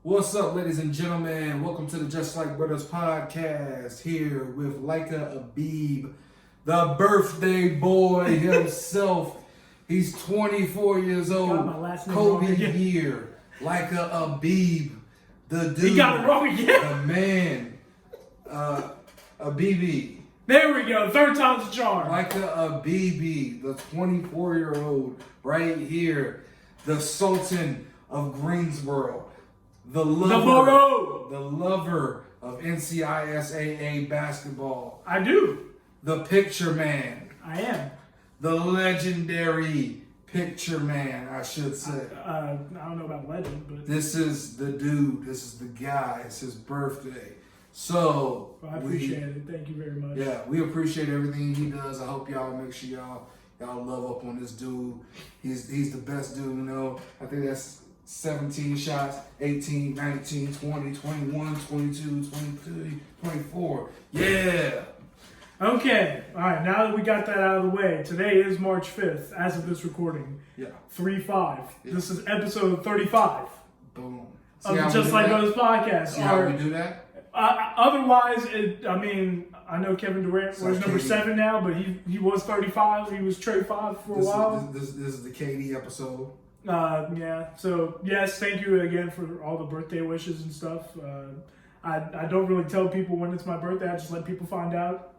What's up, ladies and gentlemen? Welcome to the Just Like Bruddas podcast. Here with Leica Abib, the birthday boy himself. He's 24 years old. Got my last name Kobe wrong again. year. Leica Abib, the dude. He got it wrong again. The man. Abibi. There we go. Third time's a charm. Leica Abibi, the 24-year-old right here. The Sultan of Greensboro. The lover of NCISAA basketball. I do. The picture man. I am. The legendary picture man, I should say. I don't know about legend, but This is the dude. This is the guy. It's his birthday. So I appreciate it. Thank you very much. Yeah, we appreciate everything he does. I hope y'all make sure y'all love up on this dude. He's the best dude, you know. I think that's 17 shots, 18, 19, 20, 21, 22, 23, 24. Yeah. Okay. All right. Now that we got that out of the way, today is March 5th, as of this recording. Yeah. 3-5. Yeah. This is episode 35 Boom. of the Just Like Brothers podcast. See how we do that? Otherwise, I know Kevin Durant was number KD. 7 now, but he was 35. He was trade 5 for a while. This is the KD episode. Yeah. So yes, thank you again for all the birthday wishes and stuff. I don't really tell people when it's my birthday. I just let people find out.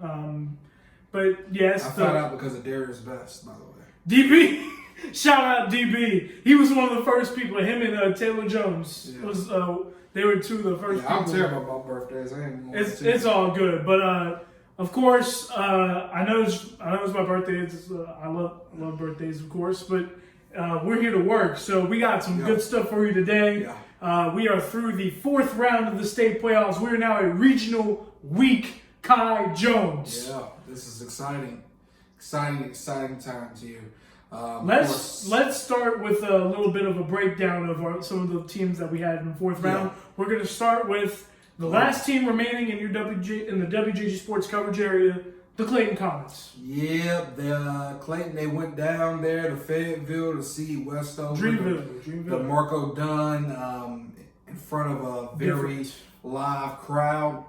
But yes, I found out because of Darius Best, by the way. DB. Shout out DB. He was one of the first people. Him and Taylor Jones was. They were two of the first. Yeah, I'm people. terrible about birthdays. I ain't gonna It's all good, but of course, I know it's my birthday. I love birthdays, of course, but we're here to work, so we got some good stuff for you today. Yeah. We are through the 4th round of the state playoffs. We are now at regional week. Kai Jones. Yeah, this is exciting times here. Let's start with a little bit of a breakdown of some of the teams that we had in the 4th round. We're going to start with the last team remaining in the WJG Sports coverage area, the Clayton Comets. Yep, Clayton, they went down there to Fayetteville to see Westover. Dreamville. The Marco Dunn in front of a very live crowd.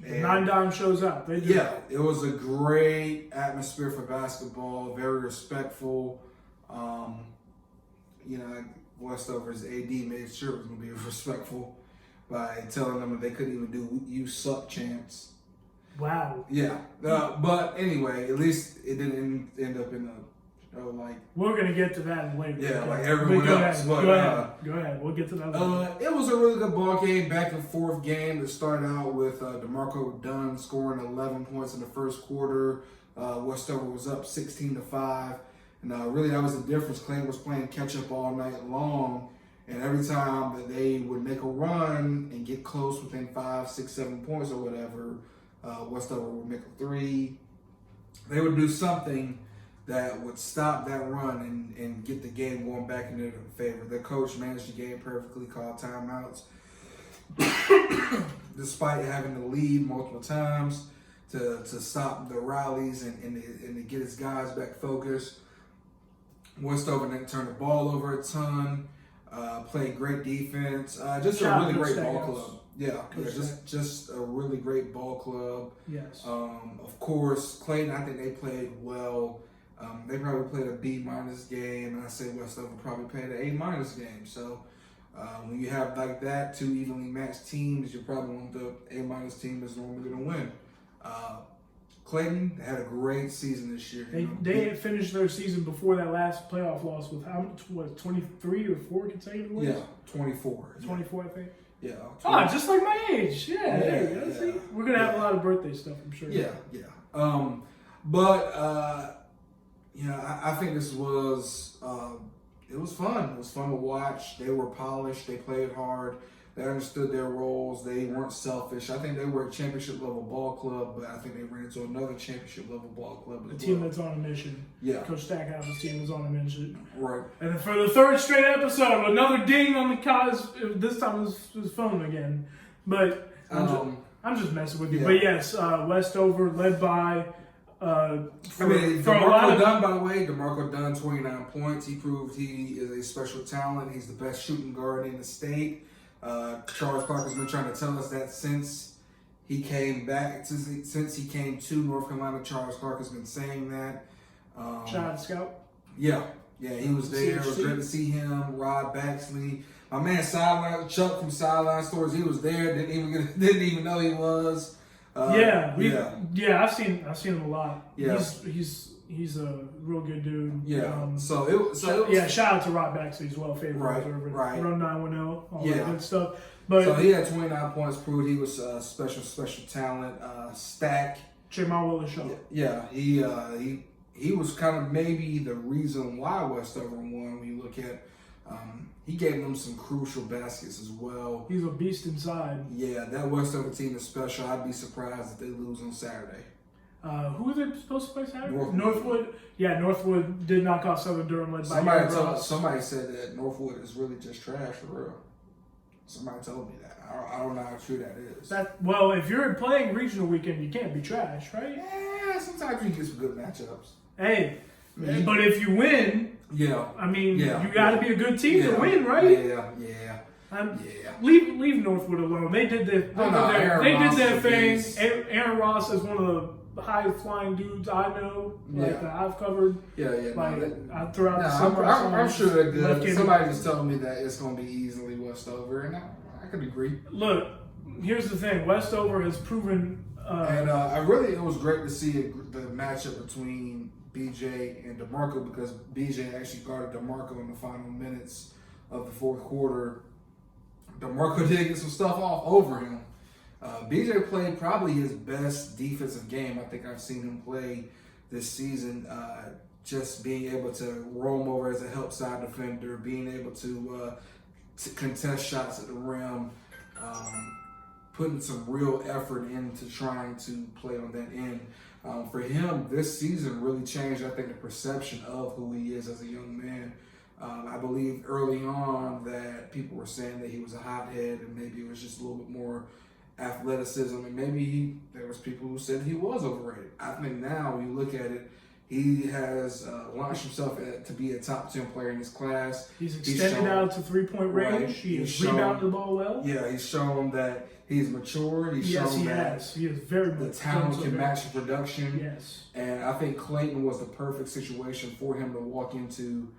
And 9 Dime shows up. It was a great atmosphere for basketball, very respectful. Westover's AD made sure it was going to be respectful by telling them that they couldn't even do "you suck" chants. Wow. Yeah, but anyway, at least it didn't end up in We're gonna get to that later. Yeah, like everyone else. Go ahead. We'll get to that later. It was a really good ball game, back and forth game. It started out with DeMarco Dunn scoring 11 points in the first quarter. Westover was up 16-5, and really that was the difference. Clayton was playing catch up all night long, and every time that they would make a run and get close within 5, 6, 7 points or whatever, Westover would make a three. They would do something that would stop that run and get the game going back in their favor. Their coach managed the game perfectly, called timeouts, despite having to lead multiple times to stop the rallies and to get his guys back focused. Westover didn't turn the ball over a ton, played great defense, just a really great ball club. Yeah, just a really great ball club. Yes. Of course, Clayton, I think they played well. They probably played a B- game, and I say Westover probably played an A- game. So when you have like that, two evenly matched teams, you probably want the A- team that's normally going to win. Clayton had a great season this year. They had finished their season before that last playoff loss with how much? 23 or 4 consecutive wins? Yeah, 24. 24, I think. Yeah. Just like my age. Yeah, there you go. See? We're going to have a lot of birthday stuff, I'm sure. Yeah. I think this was it was fun. It was fun to watch. They were polished. They played hard. They understood their roles. They weren't selfish. I think they were a championship level ball club, but I think they ran into another championship level ball club as A team that's on a mission. Yeah. Coach Stackhouse's team is on a mission. Right. And for the 3rd straight episode, another ding on the Kai's. This time it was his phone again. But I'm just messing with you. Yeah. But yes, Westover led by. DeMarco Dunn, by the way, DeMarco Dunn, 29 points. He proved he is a special talent. He's the best shooting guard in the state. Charles Clark has been trying to tell us that since he came back, since he came to North Carolina. Charles Clark has been saying that. Shout out to Scout. Yeah, he was there. It was great to see him. Rod Baxley, my man, Chuck from Sideline Stories. He was there. Didn't even know he was. I've seen him a lot. Yeah, he's a real good dude. Yeah. Shout out to Rod Baxley as well. Favorite right. Run 910, all that good stuff. But so he had 29 points. Proved he was special talent. Stack. Jamar Willis Shaw. Yeah. He was kind of maybe the reason why Westover won. When you look at, he gave them some crucial baskets as well. He's a beast inside. Yeah, that Westover team is special. I'd be surprised if they lose on Saturday. Who are they supposed to play Saturday? Northwood. Yeah, Northwood did knock off Southern Durham led by Somebody said that Northwood is really just trash for real. Somebody told me that. I don't know how true that is. Well, if you're playing regional weekend, you can't be trash, right? Yeah, sometimes you get some good matchups. Hey, but if you win, you got to be a good team to win, right? Yeah. Leave Northwood alone. They did their thing. Aaron Ross is one of the highest flying dudes I know, that I've covered. Throughout the summer. I'm sure they're good. Somebody just told me that it's going to be easily Westover, and I could agree. Look, here's the thing: Westover has proven. It was great to see the matchup between BJ and DeMarco, because BJ actually guarded DeMarco in the final minutes of the fourth quarter. DeMarco did get some stuff off over him. BJ played probably his best defensive game I think I've seen him play this season. Just being able to roam over as a help side defender, being able to contest shots at the rim, putting some real effort into trying to play on that end. For him, this season really changed, I think, the perception of who he is as a young man. I believe early on that people were saying that he was a hothead and maybe it was just a little bit more athleticism, and maybe there was people who said he was overrated. I think now when you look at it, he has launched himself to be a top 10 player in his class. He's extended out to 3-point range. Right. He has rebounded the ball well. Yeah, he's shown that he's mature. He is very the talent can match the production. Yes. And I think Clayton was the perfect situation for him to walk into.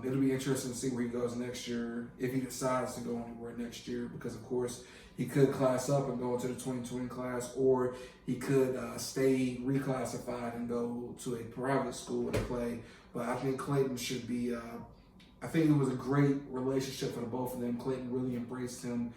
It'll be interesting to see where he goes next year, if he decides to go anywhere next year, because of course he could class up and go into the 2020 class, or he could stay reclassified and go to a private school to play. But I think Clayton should be, I think it was a great relationship for the both of them. Clayton really embraced him,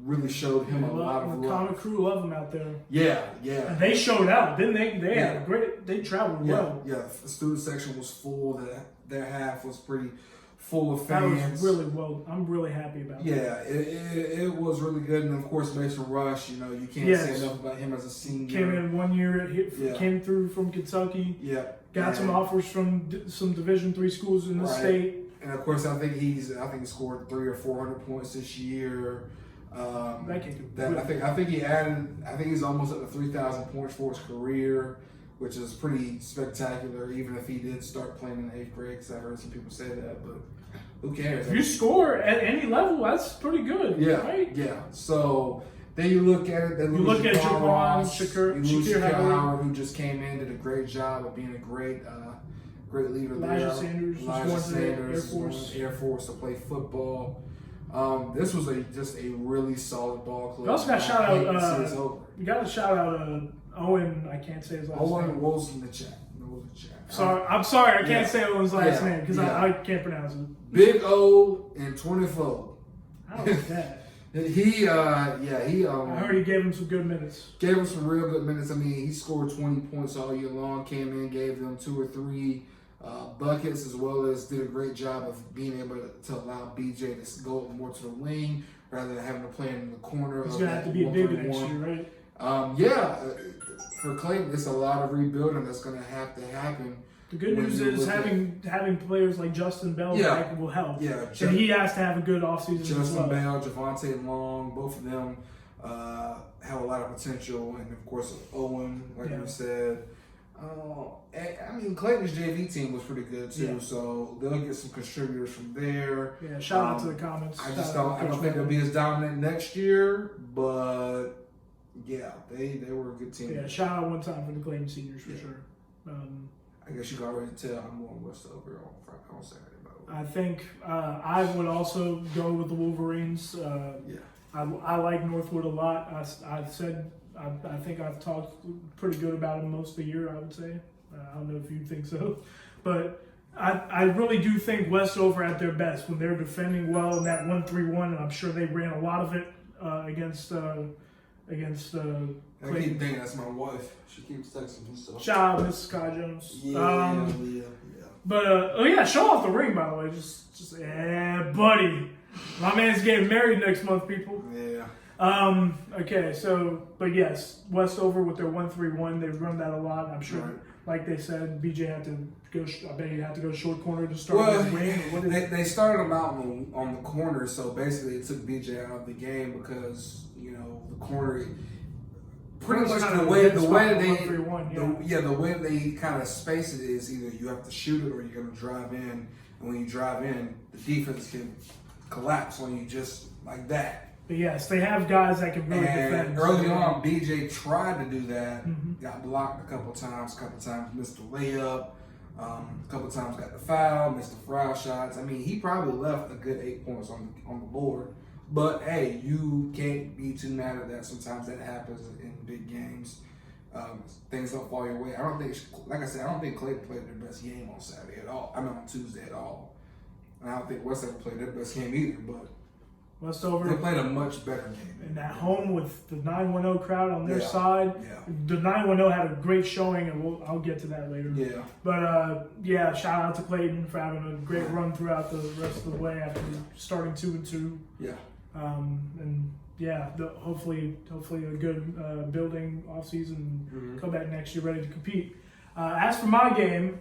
really showed him a lot of love. The comic crew love him out there. Yeah. And they showed out, didn't they? They had a great, they traveled well. Yeah, the student section was full. Their half was pretty full of fans. That was really well. I'm really happy about that. Yeah, it was really good. And of course, Mason Rush, you can't say enough about him as a senior. Came in 1 year, came through from Kentucky. Yeah. Got some offers from some Division III schools in the state. And of course, I think he scored 300 or 400 points this year. I think he's almost at the 3,000 points for his career, which is pretty spectacular, even if he did start playing in the 8th grade, because I heard some people say that, but who cares? If you score at any level, that's pretty good, right? Yeah. So then you look at it, you look at Shakir Howard, who just came in, did a great job of being a great leader there. Elijah Sanders went Air Force to play football. This was just a really solid ball club. You also got to shout out Owen, I can't say his last name. Owen Wozinchak. I'm sorry, I can't say Owen's last name because I can't pronounce it. Big O and 24. I don't like that. I heard he gave him some good minutes. Gave him some real good minutes. I mean, he scored 20 points all year long, came in, gave them 2 or 3 buckets, as well as did a great job of being able to allow BJ to go more to the wing rather than having to play in the corner. He's going to have to be a big next year, right? For Clayton, it's a lot of rebuilding that's going to have to happen. The good news is having players like Justin Bell back will help. Yeah, and he has to have a good offseason as well. Justin Bell, Javante Long, both of them have a lot of potential. And, of course, Owen, like you said. I mean, Clayton's JV team was pretty good too, Yeah. so they'll get some contributors from there. Yeah, shout out to the comments. I don't think they'll be as dominant next year, but yeah, they were a good team. Yeah, shout out one time for the Clayton seniors for sure. I guess you can already tell I'm going Westover on Saturday. I think I would also go with the Wolverines. I like Northwood a lot. I think I've talked pretty good about him most of the year, I would say. I don't know if you think so. But I really do think Westover at their best when they're defending well in that 1-3-1, and I'm sure they ran a lot of it against I keep thinking that's my wife. She keeps texting me stuff. Shout out Mrs. Kai Jones. Yeah. But show off the ring, by the way. Just buddy. My man's getting married next month, people. Yeah. Okay, but yes, Westover with their 1-3-1, they've run that a lot. I'm sure, like they said, BJ had to go. I bet he had to go short corner to start with the wing. They started him out on the corner, so basically it took BJ out of the game because the corner. Pretty much the way they kind of space it is either you have to shoot it or you're going to drive in, and when you drive in, the defense can collapse on you just like that. But yes, they have guys that can really defend. Early on, BJ tried to do that, got blocked a couple times missed the layup, a couple times got the foul, missed the foul shots. I mean, he probably left a good 8 points on the board. But hey, you can't be too mad at that. Sometimes that happens in big games. Things don't fall your way. I don't think Clayton played their best game on Saturday at all. I mean, on Tuesday at all. And I don't think Westover played their best game either. But Westover, they played a much better game. And at home with the 910 crowd on their side. Yeah. The 910 had a great showing, and I'll get to that later. Yeah. But shout out to Clayton for having a great run throughout the rest of the way after starting 2-2. Yeah. Hopefully a good building off season. Come back next year ready to compete. As for my game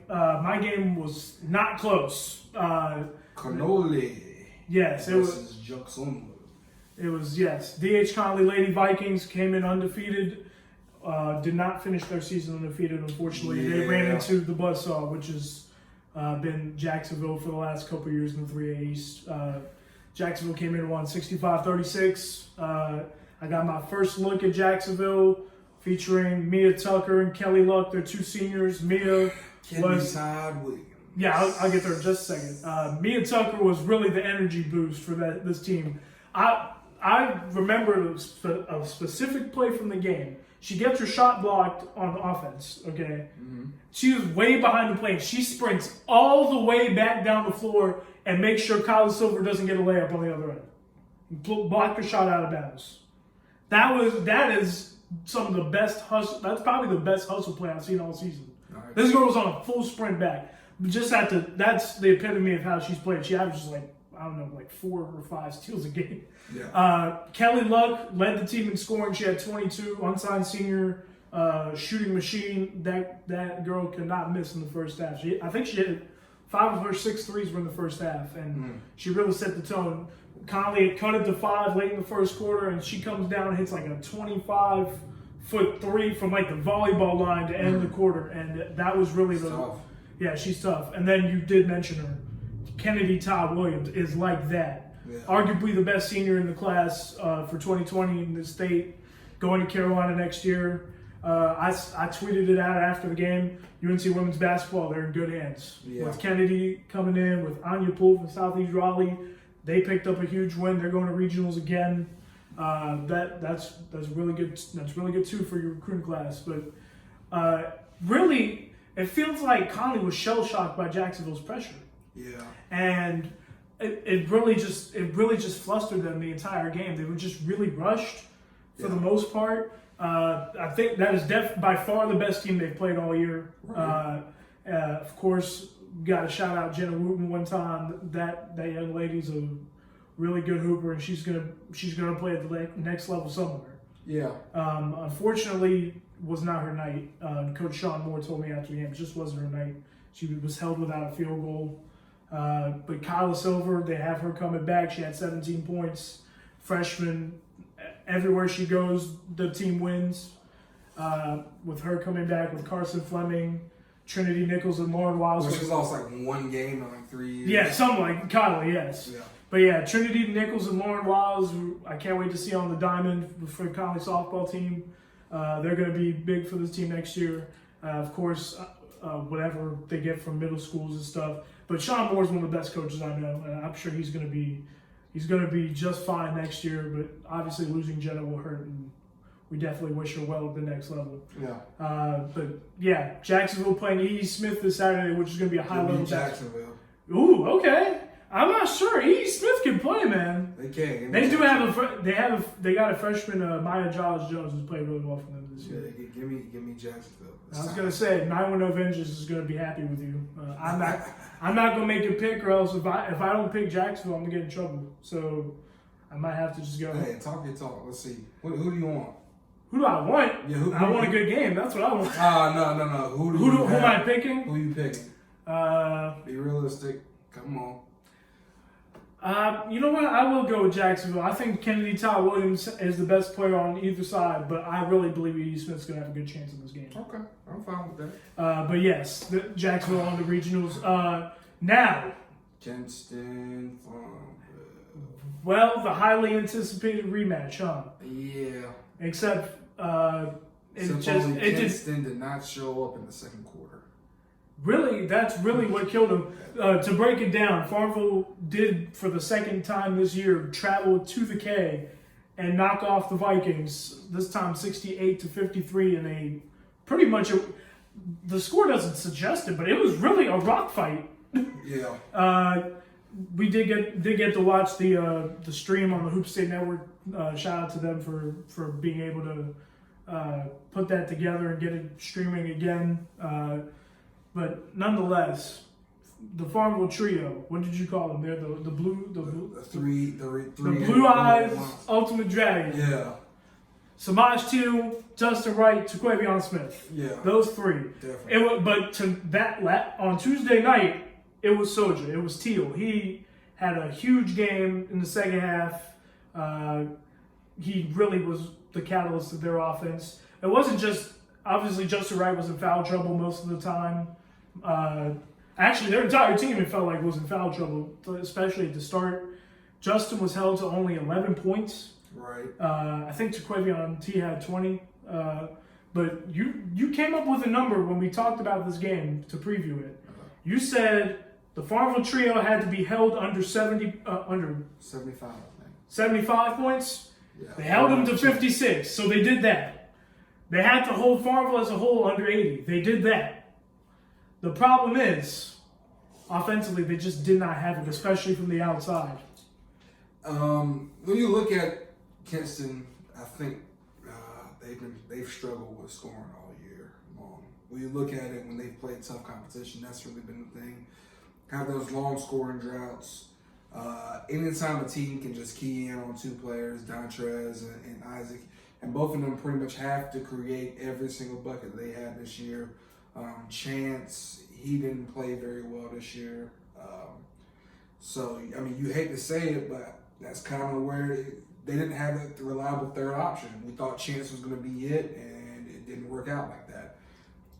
was not close. Cannoli. Yes, it was. Jackson. It was D.H. Conley Lady Vikings came in undefeated. Did not finish their season undefeated. Unfortunately, they ran into the buzzsaw, which has been Jacksonville for the last couple of years in the 3A East. Jacksonville came in and won 65-36. I got my first look at Jacksonville featuring Mia Tucker and Kelly Luck. They're two seniors. Mia was... Yeah, I'll get there in just a second. Mia Tucker was really the energy boost for this team. I remember a specific play from the game. She gets her shot blocked on offense, okay? She was way behind the plane. She sprints all the way back down the floor and makes sure Kyla Silver doesn't get a layup on the other end. Blocked her shot out of bounds. That is some of the best hustle. That's probably the best hustle play I've seen all season. Nice. This girl was on a full sprint back. That's the epitome of how she's played. She averages 4 or 5 steals a game. Yeah. Kelly Luck led the team in scoring. She had 22, unsigned senior shooting machine. That girl could not miss in the first half. I think she hit 5 of her 6 threes were in the first half, and she really set the tone. Conley had cut it to 5 late in the first quarter, and she comes down and hits a 25-foot three from the volleyball line to end the quarter, and that was really tough. Yeah, she's tough. And then you did mention her. Kennedy Todd Williams is like that. Yeah. Arguably the best senior in the class for 2020 in the state, going to Carolina next year. I tweeted it out after the game. UNC women's basketball, they're in good hands. Yeah. With Kennedy coming in, with Anya Poole from Southeast Raleigh, they picked up a huge win. They're going to regionals again. That's really good. That's really good too for your recruiting class. But really. It feels like Conley was shell-shocked by Jacksonville's pressure. Yeah. And it really just flustered them the entire game. They were just really rushed for the most part. I think that is by far the best team they've played all year. Right. Of course, got to shout out Jenna Wooten one time. That young lady's a really good hooper, and she's gonna play at the next level somewhere. Yeah. Unfortunately, was not her night. Coach Sean Moore told me after the game it just wasn't her night. She was held without a field goal. But Kyla Silver, they have her coming back. She had 17 points. Freshman, everywhere she goes, the team wins. with her coming back with Carson Fleming, Trinity Nichols, and Lauren Wiles. Well, she's lost like one game in like 3 years. Yeah, something like Kylie, yes. Yeah. But yeah, Trinity Nichols and Lauren Wiles, who I can't wait to see on the diamond for the Kylie softball team. They're going to be big for this team next year. Of course, whatever they get from middle schools and stuff. But Sean Moore's one of the best coaches I know, and I'm sure he's going to be just fine next year. But obviously, losing Jenna will hurt, and we definitely wish her well at the next level. Yeah. But yeah, Jacksonville playing E.E. Smith this Saturday, which is going to be a high level. Jacksonville. Ooh, okay. I'm not sure. E.E. Smith can play, man. They can. They do have they got a freshman, Maya Giles Jones, who's played really well for them this year. Yeah, give me Jacksonville. I was gonna say 9-1 Vengeance is gonna be happy with you. I'm not gonna make a pick, or else if I don't pick Jacksonville, I'm gonna get in trouble. So I might have to just go. Hey, talk your talk. Let's see. Who do you want? Who do I want? Yeah, who I want a good game. That's what I want. No. Who am I picking? Who you picking? Be realistic. Come on. You know what? I will go with Jacksonville. I think Kennedy Todd Williams is the best player on either side, but I really believe E.E. Smith's going to have a good chance in this game. Okay, I'm fine with that. But yes, Jacksonville on the regionals. Now, Kinston, well, the highly anticipated rematch, huh? Yeah. Except Kinston did not show up in the second quarter. Really, that's really what killed him. To break it down, Farmville did, for the second time this year, travel to the K and knock off the Vikings, this time 68-53, and they pretty much, the score doesn't suggest it, but it was really a rock fight. Yeah. We did get to watch the stream on the Hoop State Network. Shout out to them for being able to put that together and get it streaming again. But nonetheless, the Farmville trio. What did you call them? They're the Blue Eyes Ultimate Dragon. Yeah. Samaj Teal, Justin Wright, Taquavion Smith. Yeah. Those three. Definitely. But to that on Tuesday night, it was Soja. It was Teal. He had a huge game in the second half. He really was the catalyst of their offense. It wasn't just, obviously Justin Wright was in foul trouble most of the time. Actually, their entire team, it felt like, was in foul trouble, especially at the start. Justin was held to only 11 points. Right. I think Taquavion T had 20. But you came up with a number when we talked about this game to preview it. You said the Farmville trio had to be held under 75, I think. 75 points? Yeah. They held them to 56, so they did that. They had to hold Farmville as a whole under 80. They did that. The problem is, offensively, they just did not have it, especially from the outside. When you look at Kinston, I think they've struggled with scoring all year long. When you look at it, when they've played tough competition, that's really been the thing. Have those long scoring droughts. Anytime a team can just key in on two players, Dontrez and Isaac, and both of them pretty much have to create every single bucket they had this year. Chance, he didn't play very well this year. So, I mean, you hate to say it, but that's kind of where they didn't have a reliable third option. We thought Chance was going to be it, and it didn't work out like that.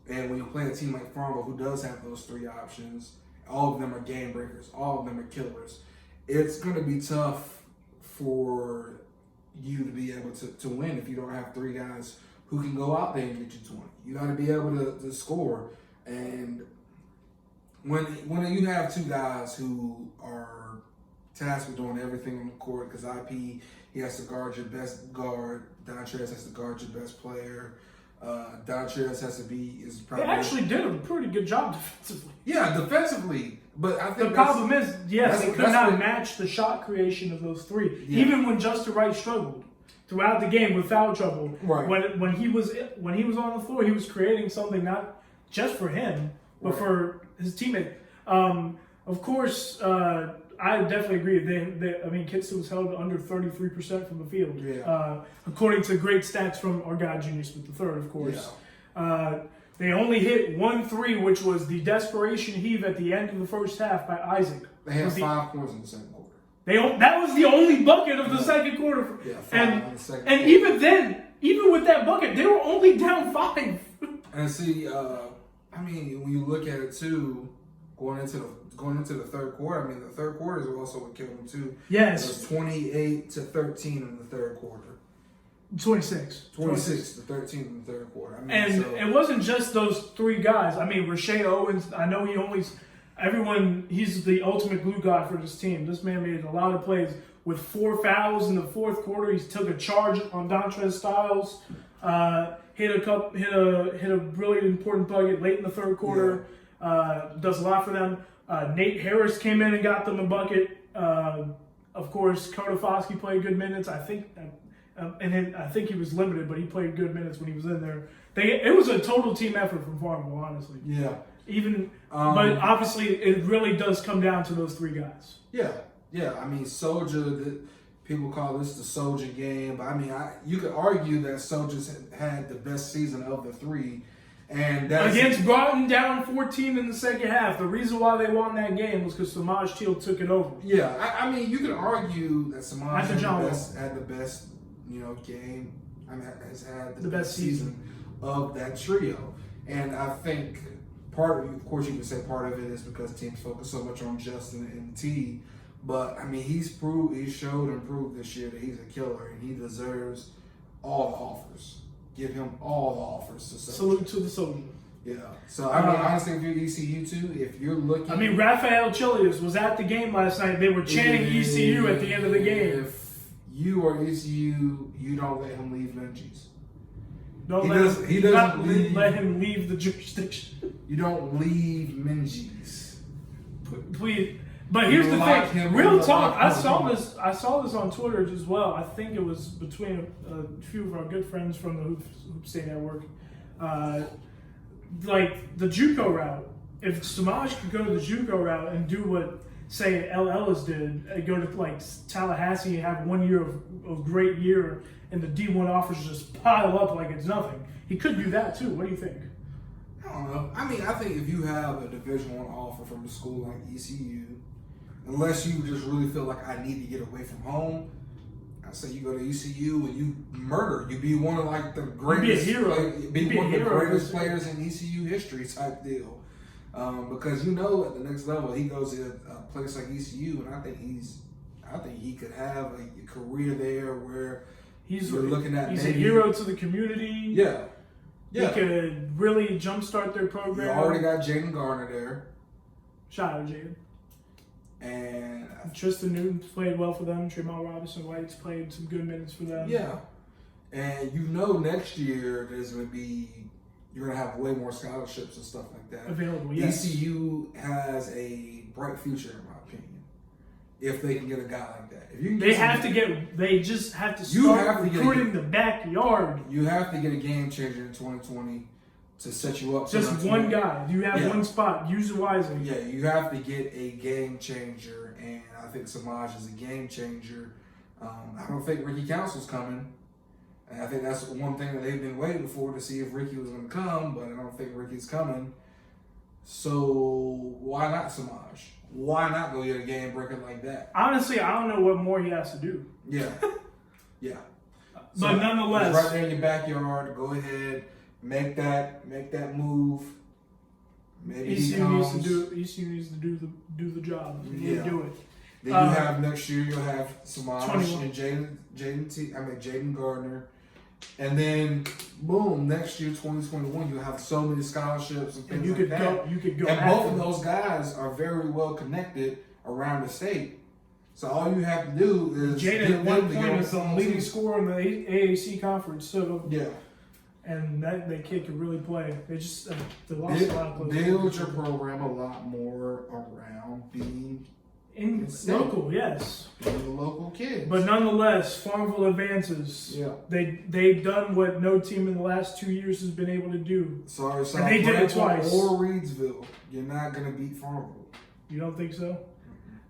And when you play a team like Farmville, who does have those three options, all of them are game breakers. All of them are killers. It's going to be tough for you to be able to win if you don't have three guys who can go out there and get you 20. You got to be able to score. And when you have two guys who are tasked with doing everything on the court, because IP, he has to guard your best guard. Dontrez has to guard your best player. Dontrez has to be probably. They actually did a pretty good job defensively. Yeah, defensively. But I think the problem is, yes, they could not match the shot creation of those three. Yeah. Even when Justin Wright struggled throughout the game with foul trouble, right. when he was on the floor, he was creating something not just for him, but for his teammate. Of course, I definitely agree. I mean, Kinston was held under 33% from the field, according to great stats from our guy Junior Smith III, of course. Yeah. They only hit 1-3, which was the desperation heave at the end of the first half by Isaac. They had 5 points in the second quarter. That was the only bucket of the second quarter. Yeah, 5 in the second quarter. And even then, even with that bucket, they were only down 5. And see, I mean, when you look at it too, going into the third quarter, I mean, the third quarter is also what killed them too. Yes. It was 28-13 in the third quarter. 26 to 13 in the third quarter. I mean, and it wasn't just those 3 guys. I mean, Rashae Owens, I know he's the ultimate glue guy for this team. This man made a lot of plays. With 4 fouls in the fourth quarter, he took a charge on Dontrez Styles, hit a really important bucket late in the third quarter. Does a lot for them. Nate Harris came in and got them a bucket. Of course, Kotofoski played good minutes. I think he was limited, but he played good minutes when he was in there. It was a total team effort from Farmville, honestly. Yeah. But obviously, it really does come down to those 3 guys. Yeah. I mean, Soldier. People call this the Soldier game, but I mean, you could argue that Soldiers had the best season of the 3, and that's against Broughton down 14 in the second half. The reason why they won that game was because Samaj Teal took it over. Yeah, I mean, you could argue that Samaj had the best, game. I mean, has had the best season of that trio, and I think of course, you can say part of it is because teams focus so much on Justin and T. But I mean, he showed and proved this year that he's a killer, and he deserves all the offers. Give him all the offers to salute to the Soldier. Yeah. So I mean, honestly, if you're ECU too, if you're looking, I mean, Rafael Chilius was at the game last night. They were chanting ECU at the end of the game. If you are ECU, you don't let him leave Menzies. He doesn't let him leave the jurisdiction. You don't leave Menzies. Please. But here's the thing, real talk. I saw this on Twitter as well. I think it was between a few of our good friends from the Hoop State Network. Like the JUCO route. If Samaj could go the JUCO route and do what, say, L. Ellis did, go to like Tallahassee and have 1 year of great year, and the D1 offers just pile up like it's nothing. He could do that too. What do you think? I don't know. I mean, I think if you have a Division I offer from a school like ECU, unless you just really feel like I need to get away from home, I say you go to ECU and you murder. You be one of like the greatest, be one of the greatest players in ECU history type deal. Because at the next level he goes to a place like ECU, and I think he could have a career there where he's looking at. He's a hero to the community. Yeah. He could really jumpstart their program. You already got Jaden Garner there. Shout out Jaden. And Tristan Newton played well for them. Tremont Robinson White's played some good minutes for them. Yeah. And next year you're going to have way more scholarships and stuff like that. Available, yes. ECU has a bright future, in my opinion, if they can get a guy like that. If you they just have to start recruiting the backyard. You have to get a game changer in 2020 to set you up. Just one guy. You have one spot. Use it wisely. Yeah, you have to get a game changer, and I think Samaj is a game changer. I don't think Ricky Council's coming. And I think that's one thing that they've been waiting for, to see if Ricky was going to come, but I don't think Ricky's coming. So why not Samaj? Why not go get a game breaker like that? Honestly, I don't know what more he has to do. Yeah. Yeah. But nonetheless, right there in your backyard, go ahead, make that move. Maybe ECU needs to do the job. You do it. Then you have next year, you'll have Samaj and Jaden Gardner. And then, boom, next year, 2021, you'll have so many scholarships and things like that. You could go. And both of those guys are very well connected around the state. So all you have to do is Jaden at one point was the leading scorer in the AAC conference. So yeah. And that kid could really play. They just they lost a lot of players. Build your program a lot more around being local, yes. Being the local kids. But nonetheless, Farmville advances. Yeah. They've done what no team in the last 2 years has been able to do. Sorry, and they did it twice. Or Reedsville. You're not going to beat Farmville. You don't think so?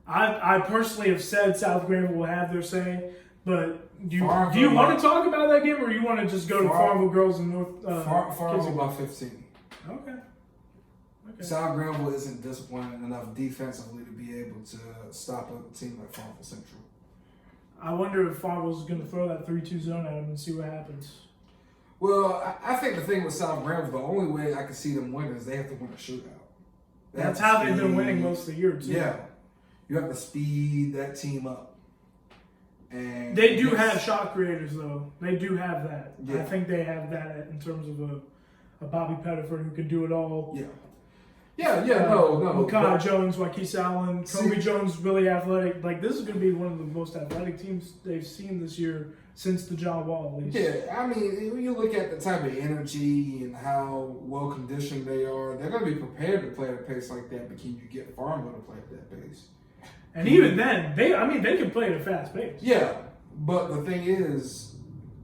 I personally have said South Granville will have their say, but do you want to talk about that game, or you want to just go to Farmville girls in North? Farmville by 15. Okay. South Granville isn't disciplined enough defensively to be able to stop a team like Farmville Central. I wonder if Farmville's going to throw that 3-2 zone at them and see what happens. Well, I think the thing with South Graham, the only way I can see them winning is they have to win a shootout. That's how they've been winning most of the year, too. Yeah. You have to speed that team up. And they do have shot creators, though. They do have that. Yeah. I think they have that in terms of a Bobby Pettiford who can do it all. Yeah. No. Makai Jones, Waukesha Allen, Kobe Jones, really athletic. Like, this is going to be one of the most athletic teams they've seen this year since the John Wall, at least. Yeah, I mean, when you look at the type of energy and how well conditioned they are, they're going to be prepared to play at a pace like that. But can you get Farmville to play at that pace? And even then, they can play at a fast pace. Yeah, but the thing is,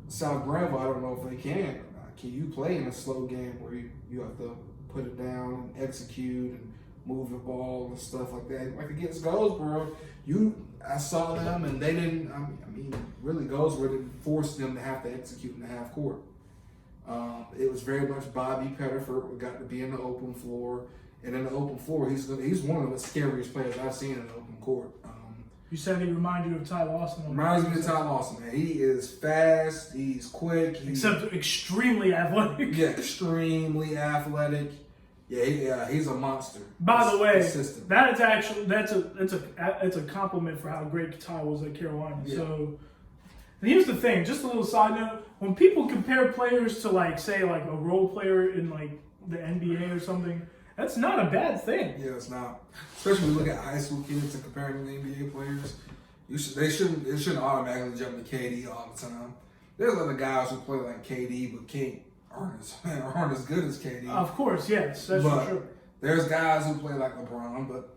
South Granville, I don't know if they can or not. Can you play in a slow game where you have to put it down and execute and move the ball and stuff like that? Like against Goldsboro, I saw them and they didn't. I mean, really, Goldsboro didn't force them to have to execute in the half court. It was very much Bobby Pettiford got to be in the open floor. And in the open floor, he's one of the scariest players I've seen in the open court. You said he reminded you of Ty Lawson. Reminds me of Ty Lawson, man. He is fast. He's quick. Except extremely athletic. Yeah, extremely athletic. Yeah, he's a monster. By the way, that is actually it's a compliment for how great Ty was at Carolina. Yeah. So and here's the thing, just a little side note: when people compare players to say a role player in the NBA or something. That's not a bad thing. Yeah, it's not. Especially when you look at high school kids and comparing them to NBA players. It shouldn't automatically jump to KD all the time. There's other guys who play like KD but aren't as good as KD. Of course, yes, that's for sure. There's guys who play like LeBron, but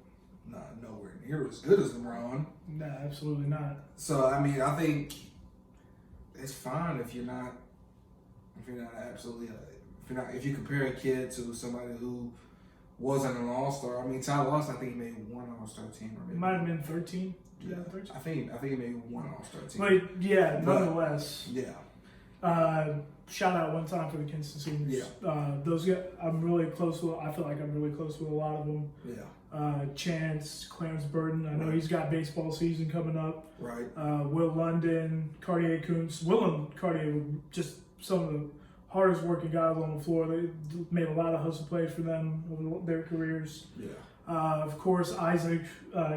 nowhere near as good as LeBron. No, absolutely not. So I mean, I think it's fine if you compare a kid to somebody who wasn't an all-star. I mean, Ty Lawson, I think he made one all-star team. It might have been 13. Yeah, 13. I think he made one all-star team. But yeah, nonetheless. Yeah. Shout out one time for the Kinston Seniors. Yeah. Those guys, I'm really close with. I feel like I'm really close with a lot of them. Yeah. Chance, Clarence Burton. I know he's got baseball season coming up. Right. Will London, Cartier Kuntz. Will and Cartier were just some of the hardest working guys on the floor. They made a lot of hustle plays for them over their careers. Yeah. Of course, Isaac.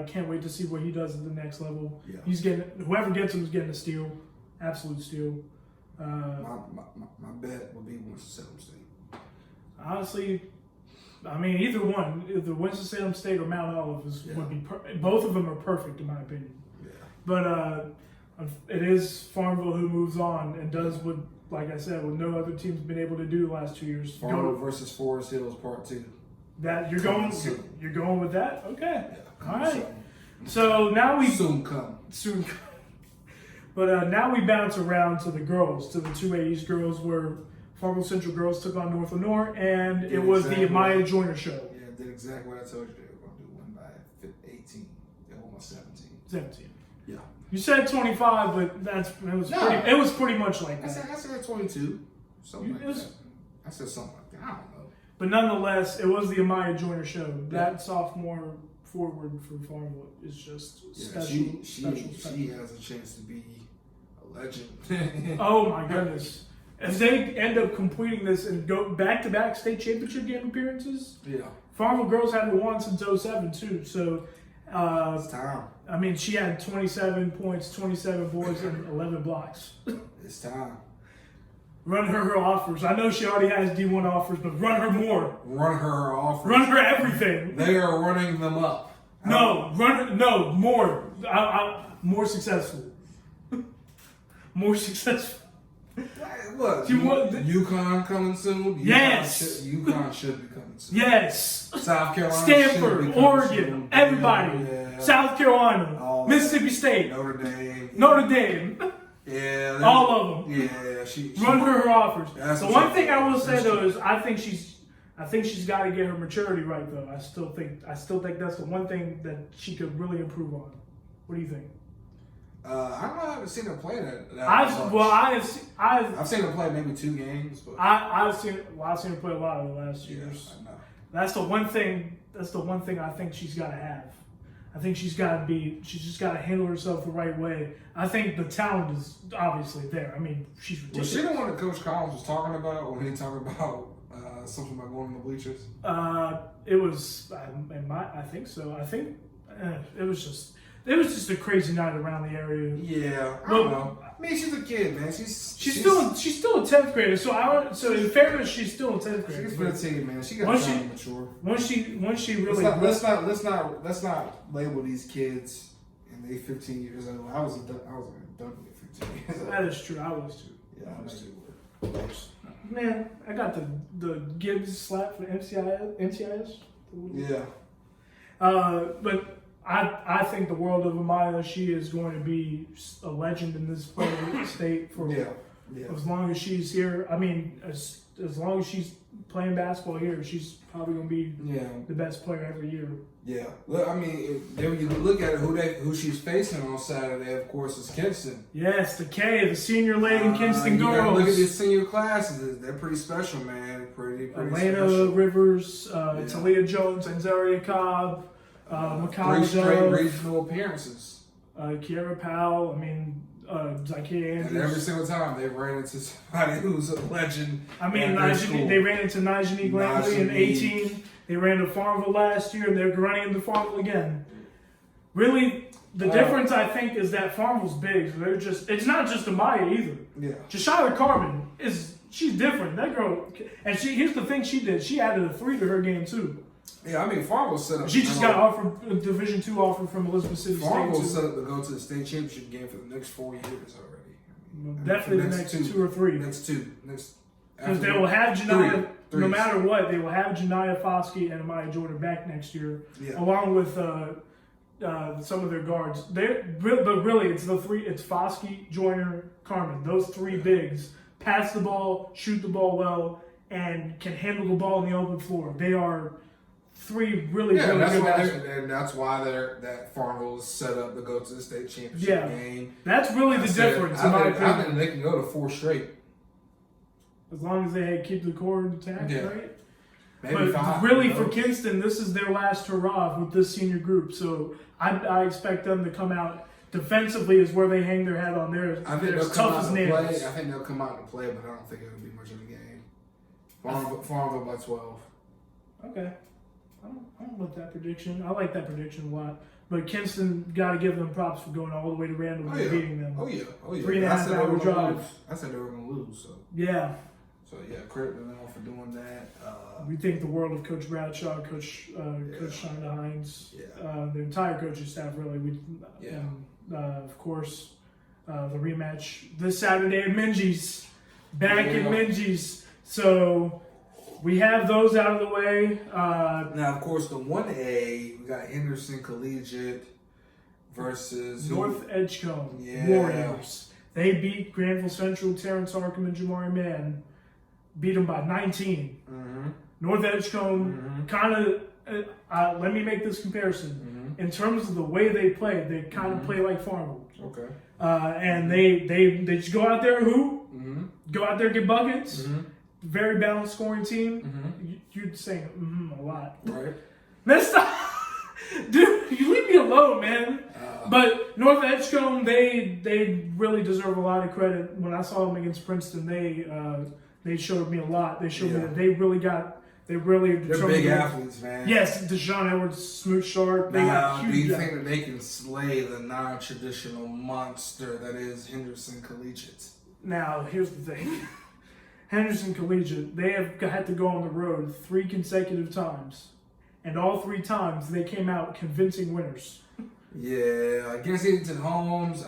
Can't wait to see what he does at the next level. Yeah. He's whoever gets him is getting a steal, absolute steal. My bet would be Winston-Salem State. Honestly, I mean either one, either Winston-Salem State or Mount Olive would be both of them are perfect in my opinion. Yeah. But it is Farmville who moves on and does what. Like I said, what no other team's been able to do the last 2 years. Farmville versus Forest Hills Part 2. That you're going with that? Okay. Yeah, all right. So now we soon come. But now we bounce around to the girls, to the 2A East girls, where Farmville Central girls took on North Lenore, and it was the Amaya Joyner show. Yeah, did exactly what I told you they were going to do. Win by 18. They almost 17. 17. Yeah. You said 25, but it was pretty much like that. I said 22. Something like that. I said something like that. I don't know. But nonetheless, it was the Amaya Joyner show. That sophomore forward for Farmville is just special. She has a chance to be a legend. Oh my goodness. If they end up completing this and go back-to-back state championship game appearances, Farmville girls haven't won since 07 too. So it's time. I mean, she had 27 points, 27 boards, and 11 blocks. It's time. Run her offers. I know she already has D1 offers, but run her more. Run her offers. Run her everything. They are running them up. No, more. More successful. More successful. What? UConn coming soon? Yes. UConn should be coming soon. Yes. South Carolina. Stanford, Oregon, everybody. Yeah. South Carolina, Mississippi State, Notre Dame. Yeah. All of them. Yeah. She run her offers. The one thing I will say though is I think she's got to get her maturity right though. I still think that's the one thing that she could really improve on. What do you think? I don't know. I haven't seen her play that I've seen her play maybe 2 games, but I've seen her play a lot in the last years. I know. That's the one thing I think she's got to have. I think she's just got to handle herself the right way. I think the talent is obviously there. I mean, she's ridiculous. Was she the one that Coach Collins was talking about when he talked about something about going in the bleachers? It was, I think so. I think it was just a crazy night around the area. Yeah, I don't know. I mean, she's a kid, man. She's still a 10th grader. So in fairness, she's still a 10th grader. She's 15, man. She got time to mature. Once she really let's not label these kids and they 15 years old. I was a done at 15 years old. That is true. I was too. Yeah, I was too. Man, I got the Gibbs slap for NCIS. Yeah. But I think the world of Amaya, she is going to be a legend in this state for as long as she's here. I mean, as long as she's playing basketball here, she's probably going to be the best player every year. Yeah. Look, I mean, when you look at who she's facing on Saturday, of course, is Kinston. Yes, the Senior Lady Kinston girls. Look at these senior classes. They're pretty special, man. Pretty Elena special. Rivers, Talia Jones, Anzaria Cobb. Three straight regional appearances. Kiara Powell, Zykia Andrews. And every single time they ran into somebody who's a legend. I mean, they ran into Najee Glanley in 18. They ran to Farmville last year, and they're running into Farmville again. Really, the difference, I think, is that Farmville's big. So it's not just Amaya either. Yeah. Jashira Carmen she's different. That girl, and here's the thing she did. She added a 3 to her game, too. Yeah, I mean, Farmville set up. She just got offered a Division II offer from Elizabeth City State. Farmville set up to go to the state championship game for the next 4 years already. Definitely the next 2 or 3. Because they will have Janiyah, no matter what, they will have Janiyah Foskey and Amaya Jordan back next year, along with some of their guards. But really, it's the 3. It's Foskey, Joyner, Carmen. Those 3 bigs pass the ball, shoot the ball well, and can handle the ball in the open floor. They are 3 really good guys. And that's why that Farmville is set up to go to the state championship game. That's really the difference, in my opinion. I think they can go to 4 straight. As long as they keep the core intact, right? Maybe 5. Really, for Kinston, this is their last hurrah with this senior group. So I expect them to come out defensively is where they hang their hat on. They're as tough as nails. I think they'll come out and play, but I don't think it'll be much of a game. Farmville by 12. Okay. I don't like that prediction. I like that prediction a lot. But Kinston, got to give them props for going all the way to Randall and beating them. Oh, yeah. 3.5 hour drive. I said they were going to lose, so. Yeah. So, credit to them for doing that. We think the world of Coach Bradshaw, Coach Shonda Hines, the entire coaching staff, really. Of course, the rematch this Saturday at Minji's. Back at Minji's. So we have those out of the way. Now, of course, the 1A, we got Henderson Collegiate versus North Edgecombe Warriors. They beat Granville Central, Terrence Arkham, and Jamari Mann. Beat them by 19. Mm-hmm. North Edgecombe kind of, let me make this comparison. In terms of the way they play, they kind of play like Farmville. Okay. And they just go out there and hoop, go out there and get buckets. Very balanced scoring team. You're saying a lot. Right. Let's stop. Dude, you leave me alone, man. But North Edgecombe, they really deserve a lot of credit. When I saw them against Princeton, they showed me a lot. They showed me that they really They're big athletes, man. Yes, Deshaun Edwards, Smooth Sharp. Now, do you think that they can slay the non-traditional monster that is Henderson Collegiate? Now, here's the thing. Henderson Collegiate, they have had to go on the road 3 consecutive times. And all 3 times, they came out convincing winners. Yeah, against Eaton Holmes,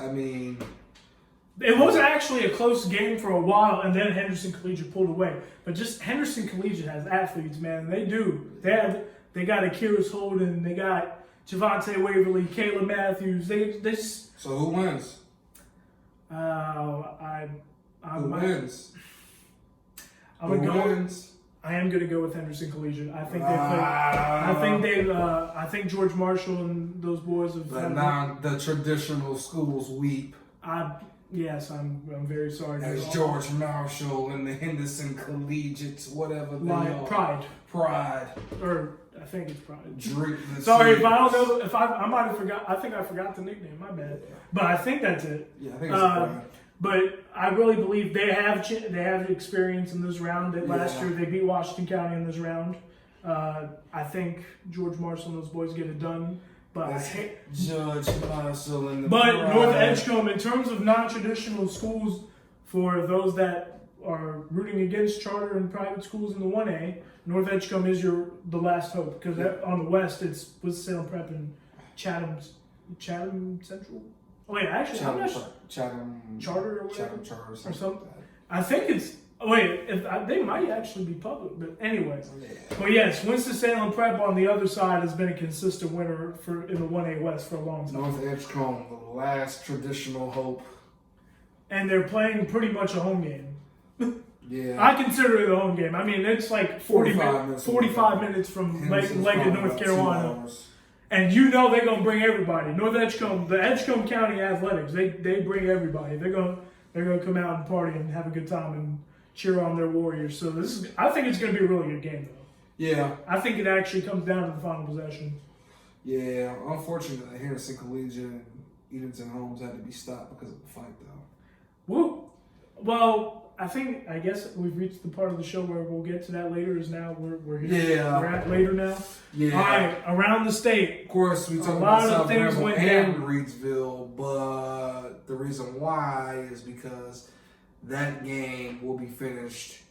it was actually a close game for a while, and then Henderson Collegiate pulled away. But just Henderson Collegiate has athletes, man. They do. They got Akiris Holden. They got Javante Waverly, Caleb Matthews. They just. So who wins? Who wins? I am going to go with Henderson Collegiate. I think they play. I think George Marshall and those boys have. The traditional schools weep. Yes, I'm very sorry. As George Marshall and the Henderson Collegiates, whatever they are. Pride. Or I think it's probably. Drink the Sorry tears. if I don't know. If I might have forgot. I think I forgot the nickname. My bad. But I think that's it. Yeah, I think it's Brian. But I really believe they have experience in this round. That last Yeah. year they beat Washington County in this round. I think George Marshall and those boys get it done. But Judge Marshall and the North Edgecombe, in terms of non-traditional schools, for those that are rooting against charter and private schools in the 1A, North Edgecombe is the last hope, because on the west it's Salem Prep and Chatham Central. Oh wait, actually, I'm not sure. Chatham Charter or whatever, Chatham Charter or something. something. I think it's. Wait, they might actually be public, but anyway. Yeah. But yes, Winston-Salem Prep on the other side has been a consistent winner in the 1A West for a long time. North Edgecombe, the last traditional hope. And they're playing pretty much a home game. Yeah. I consider it a home game. I mean, it's like 45 minutes from Lincoln, North Carolina. And you know they're going to bring everybody. North Edgecombe, the Edgecombe County Athletics, they bring everybody. They're going to come out and party and have a good time and cheer on their Warriors. So I think it's going to be a really good game, though. Yeah. I think it actually comes down to the final possession. Yeah. Unfortunately, Henderson Collegiate and Edenton Holmes had to be stopped because of the fight, though. Woo. Well, I guess we've reached the part of the show where we'll get to that later. Is now we're here. Yeah. We're at later now. Yeah. All right. Around the state. Of course, we talk about South Grambling and Reedsville, but the reason why is because that game will be finished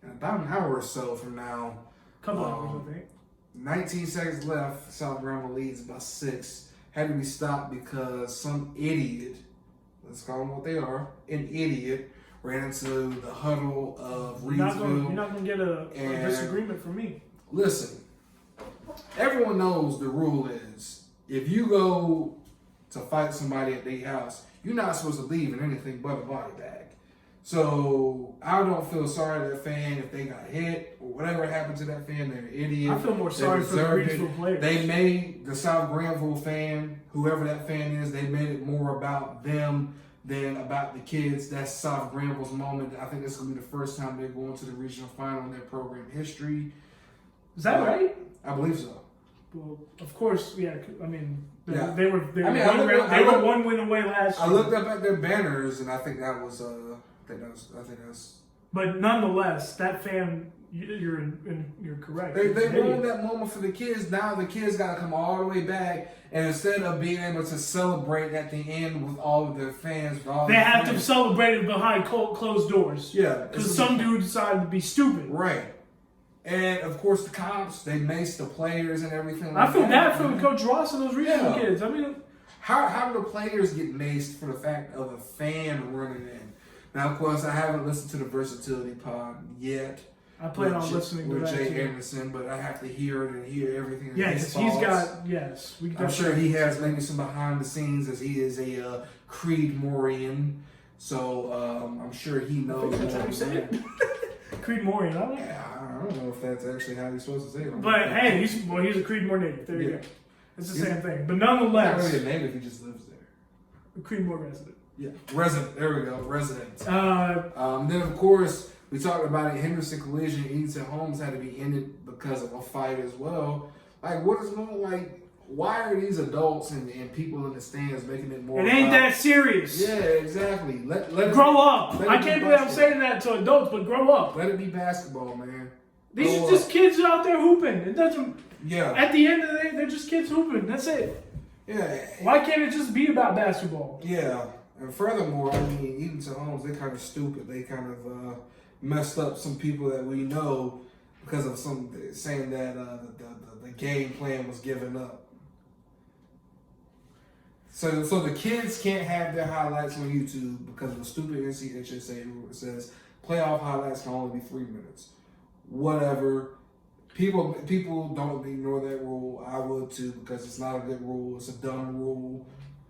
in about an hour or so from now. Couple hours, I think. 19 seconds left. South Grambling leads by 6. Had to be stopped because some idiot, let's call them what they are, an idiot, ran into the huddle of Reedsville. You're not going to get a disagreement from me. Listen, everyone knows the rule is if you go to fight somebody at their house, you're not supposed to leave in anything but a body bag. So I don't feel sorry to that fan if they got hit or whatever happened to that fan. They're an idiot. I feel more sorry for the Reedsville players. They made the South Granville fan, whoever that fan is, they made it more about them than about the kids. That's South Granville's moment. I think this is going to be the first time they're going to the regional final in their program history. Is that right? I believe so. Well, of course, yeah. I mean, they Yeah. were one win away last year. I looked up at their banners, and I think that was I think that's. But nonetheless, that fan, you're correct. They ruined that moment for the kids. Now the kids got to come all the way back, and instead of being able to celebrate at the end with all of their fans, they have to celebrate it behind closed doors. Yeah, because some dude decided to be stupid. Right. And of course, the cops, they maced the players and everything. I feel bad for Coach Ross and those regional kids. I mean, how do the players get maced for the fact of a fan running in? Now, of course, I haven't listened to the Versatility Pod yet. I plan on listening to that Jay too. Anderson, but I have to hear it and hear everything. Yeah, because he's got I'm sure he has maybe some behind the scenes, as he is a Creed Morian. So I'm sure he knows. That's how you say it. Creed Morian, I don't know if that's actually how he's supposed to say it. But hey, he's a Creedmoor native. There you go. It's the same thing. But nonetheless, not really a native if he just lives there. A Creedmoor resident. Yeah, resident. There we go, resident. Then of course we talked about it. Henderson Collision, Edenton Holmes had to be ended because of a fight as well. Like, what is going like? Why are these adults and people in the stands making it more? It ain't that serious. Yeah, exactly. Let grow up. I can't believe I'm saying that to adults, but grow up. Let it be basketball, man. These are just kids out there hooping. It doesn't. Yeah. At the end of the day, they're just kids hooping. That's it. Yeah. Why can't it just be about basketball? Yeah. And furthermore, I mean, Edenton Holmes, they're kind of stupid. They kind of messed up some people that we know because of some saying that the game plan was given up. So the kids can't have their highlights on YouTube because of a stupid NCHSA rule that says playoff highlights can only be 3 minutes. Whatever. People don't ignore that rule. I would too, because it's not a good rule. It's a dumb rule.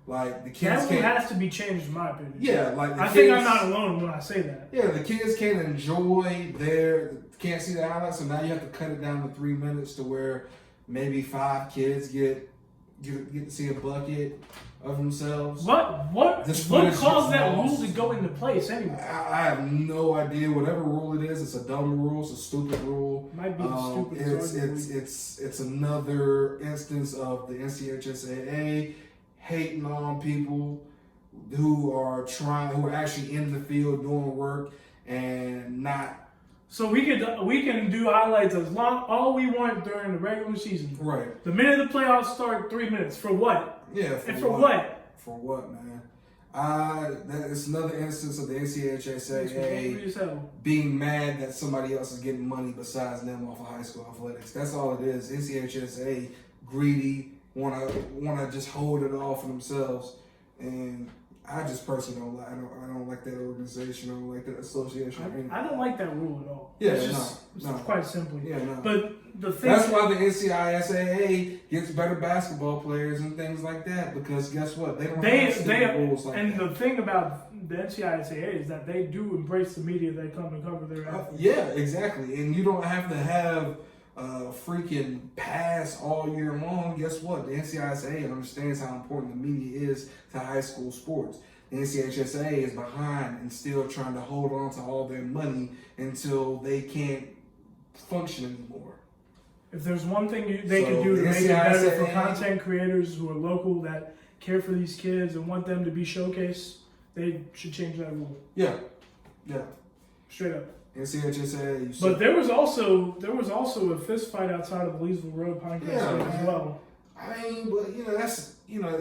Like, the kids that rule has to be changed, in my opinion. Yeah, like I think I'm not alone when I say that. Yeah, the kids can't enjoy can't see the highlights, so now you have to cut it down to 3 minutes to where maybe 5 kids get get to see a bucket of themselves. What caused that rule to go into place anyway? I have no idea. Whatever rule it is, it's a dumb rule. It's a stupid rule. Might be stupid. It's another instance of the NCHSAA hating on people who are actually in the field doing work and not. So we can do highlights all we want during the regular season. Right. The minute the playoffs start, 3 minutes. For what? Yeah. For what? For what, man? It's another instance of the NCHSAA being mad that somebody else is getting money besides them off of high school athletics. That's all it is. NCHSAA greedy, wanna just hold it all for themselves, and I just personally don't like. I don't like that organization. I don't like that association. I don't like that rule at all. Yeah, it's quite simply. Yeah, no. But the thing that's why the NCISAA gets better basketball players and things like that, because guess what? They don't have rules like and that. the thing about the NCISAA is that they do embrace the media that come and cover their athletes. Yeah, exactly. And you don't have to have freaking pass all year long. Guess what? The NCISAA understands how important the media is to high school sports. The NCHSAA is behind and still trying to hold on to all their money until they can't function anymore. If there's one thing they can do to make it better for content creators who are local that care for these kids and want them to be showcased, they should change that rule. Yeah. Straight up. NCHSAA. But there was also a fist fight outside of Leesville Road Pinecrest as well. I mean, but that's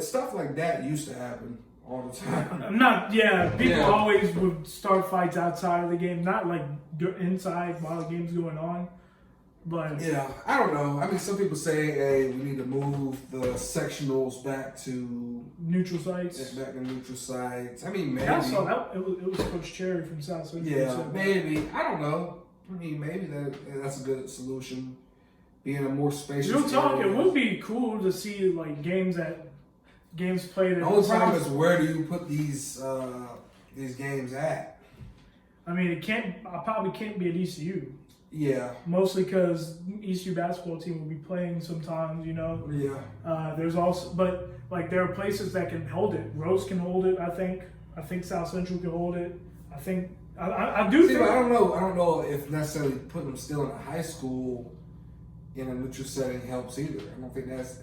stuff like that used to happen all the time. People always would start fights outside of the game, not like inside while the game's going on. But I don't know. I mean, some people say, hey, we need to move the sectionals back to neutral sites. I mean, maybe. I saw that. It was Coach Cherry from South Central. Yeah, maybe. I don't know. I mean, maybe that's a good solution. Being a more spacious. Real talk, it would be cool to see like games played. The only problem is, where do you put these games at? I mean, I probably can't be at ECU. Yeah. Mostly because ECU basketball team will be playing sometimes, Yeah. There's also, but like there are places that can hold it. Rose can hold it. I think South Central can hold it. I think I do. See, but I don't know if necessarily putting them still in a high school in a neutral setting helps either. I don't think that's.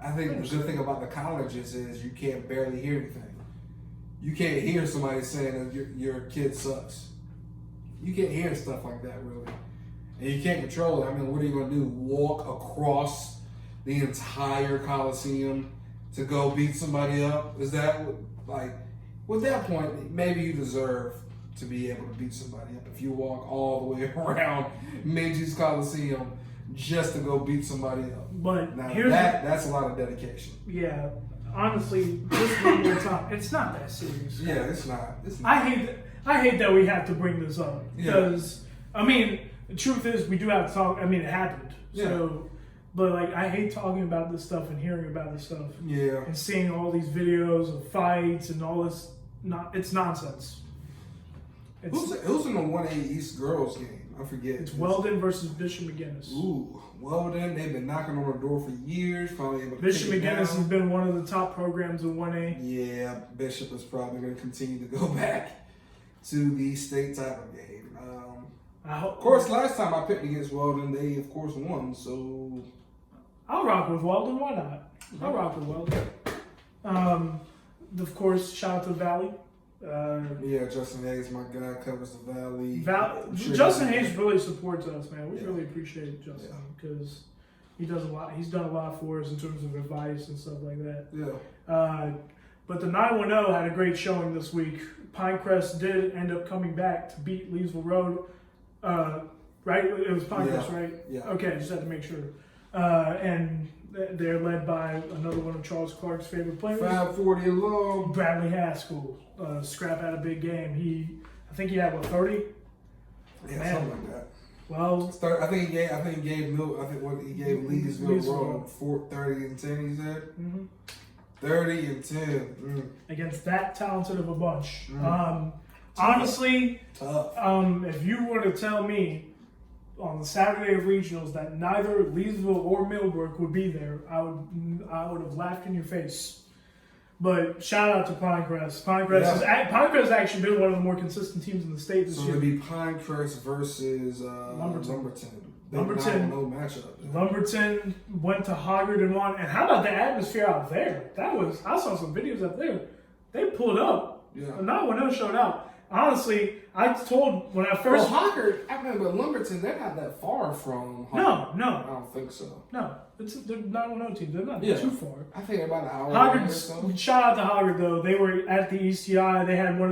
I think the good thing about the colleges is you can't barely hear anything. You can't hear somebody saying that your kid sucks. You can't hear stuff like that, really. And you can't control it. I mean, what are you going to do? Walk across the entire Coliseum to go beat somebody up? Is that, with that point, maybe you deserve to be able to beat somebody up if you walk all the way around Minji's Coliseum just to go beat somebody up. But now, that's a lot of dedication. Yeah. Honestly, just one more time, it's not that serious. Yeah, it's not. I hate that we have to bring this up because I mean the truth is we do have to talk. I mean it happened. Yeah. So, but I hate talking about this stuff and hearing about this stuff. Yeah. And seeing all these videos of fights and all this. It's nonsense. Who's in the 1A East girls game? I forget. It's Weldon versus Bishop McGinnis. Ooh, Weldon. They've been knocking on the door for years. Probably able to Bishop McGinnis has been one of the top programs in 1A. Yeah, Bishop is probably going to continue to go back to the state title game. Of course, last time I picked against Weldon, they of course won. So I'll rock with Weldon. Why not? I'll rock with Weldon. Of course, shout out to Valley. Justin Hayes, my guy, covers the Valley. Justin Hayes really supports us, man. We really appreciate Justin because he does a lot. He's done a lot for us in terms of advice and stuff like that. Yeah. But the 910 had a great showing this week. Pinecrest did end up coming back to beat Leesville Road. Right? It was Pinecrest, right? Yeah. Okay, just had to make sure. And they're led by another one of Charles Clark's favorite players. 540 alone. Bradley Haskell. Scrap had a big game. I think he had 30? Yeah, something like that. Well, I think he gave Leesville Road 30 and 10. He said. Mm-hmm. 30 and 10 against that talented of a bunch. Honestly, tough. If you were to tell me on the Saturday of regionals that neither Leesville or Millbrook would be there, I would have laughed in your face. But shout out to Pinecrest. Pinecrest has actually been one of the more consistent teams in the state this year. So it'll be Pinecrest versus Lumberton. Lumberton. No matchup. Lumberton went to Hoggard and won. And how about the atmosphere out there? I saw some videos up there. They pulled up. Yeah. Not when they showed out. Honestly, I told when I first. Well, Hoggard, I mean, but Lumberton, they're not that far from Hoggard. No. I don't think so. No. They're not on no team. They're not too far. I think they're about an hour. Hoggard, shout out to Hoggard though. They were at the ECI. They had one